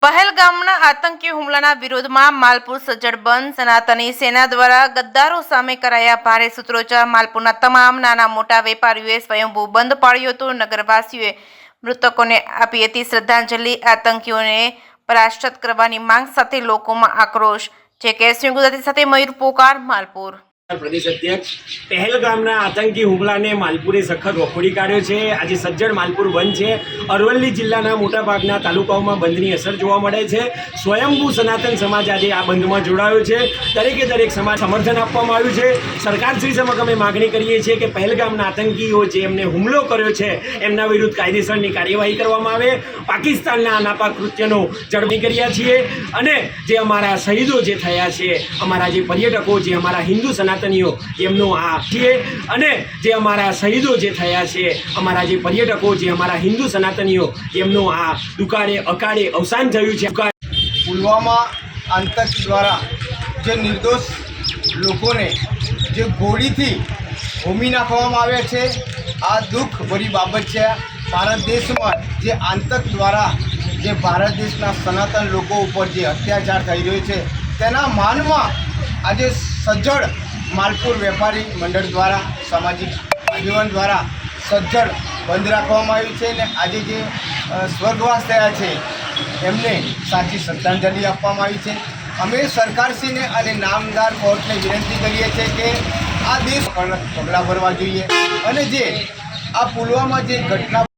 પહેલગામના આતંકી હુમલાના વિરોધમાં માલપુર સજ્જડ બંધ. સનાતની સેના દ્વારા ગદ્દારો સામે કરાયા ભારે સૂત્રોચ્ચાર. માલપુરના તમામ નાના મોટા વેપારીઓએ સ્વયંભૂ બંધ પાડ્યો હતો. નગરવાસીઓએ મૃતકોને આપી હતી શ્રદ્ધાંજલિ. આતંકીઓને પરાસ્ત કરવાની માંગ સાથે લોકોમાં આક્રોશ. જે કેસરી ગુજરાતી સાથે મયુર પોકાર, માલપુર. પ્રદેશ અધ્યક્ષ પહેલગામના આતંકી હુમલાને માલપુરે સખત વખોડી કાઢ્યો છે. આજે સજ્જડ માલપુર બંધ છે. અરવલ્લી જિલ્લાના મોટાભાગના તાલુકાઓમાં બંધની અસર જોવા મળે છે. સ્વયંભૂ સનાતન સમાજ આજે આ બંધમાં જોડાયો છે. દરેકે દરેક સમાજ સમર્થન આપવામાં આવ્યું છે. સરકારશ્રી સમક્ષ અમે માગણી કરીએ છીએ કે પહેલગામના આતંકીઓ જે એમને હુમલો કર્યો છે એમના વિરુદ્ધ કાયદેસરની કાર્યવાહી કરવામાં આવે. પાકિસ્તાનના નાપાક કૃત્યનો ઝડપી કર્યા છીએ અને જે અમારા શહીદો જે થયા છે, અમારા જે પર્યટકો, જે અમારા હિન્દુ સનાતનીઓ એમનું આ છીએ અને જે અમારા શહીદો જે થયા છે, અમારા જે પર્યટકો, જે અમારા હિન્દુ સનાતનીઓ એમનું આ દુકાળે અકાળે અવસાન થયું છે. પુલવામા આતંક દ્વારા જે નિર્દોષ લોકોને જે ગોળીથી હોમી નાખવામાં આવ્યા છે, આ દુઃખભરી બાબત છે. ભારત દેશમાં જે આતંક દ્વારા જે ભારત દેશના સનાતન લોકો ઉપર જે અત્યાચાર થઈ રહ્યો છે તેના માનમાં આજે સજ્જડ માલપુર વેપારી મંડળ દ્વારા, સામાજિક આગેવાન દ્વારા સજ્જડ બંધ રાખવામાં આવ્યું છે અને આજે જે સ્વર્ગવાસ થયા છે એમને સાચી શ્રદ્ધાંજલિ આપવામાં આવી છે. અમે સરકારશ્રીને અને નામદાર કોર્ટને વિનંતી કરીએ છીએ કે આ દેશ પગલાં ભરવા જોઈએ અને જે આ પુલવામા જે ઘટના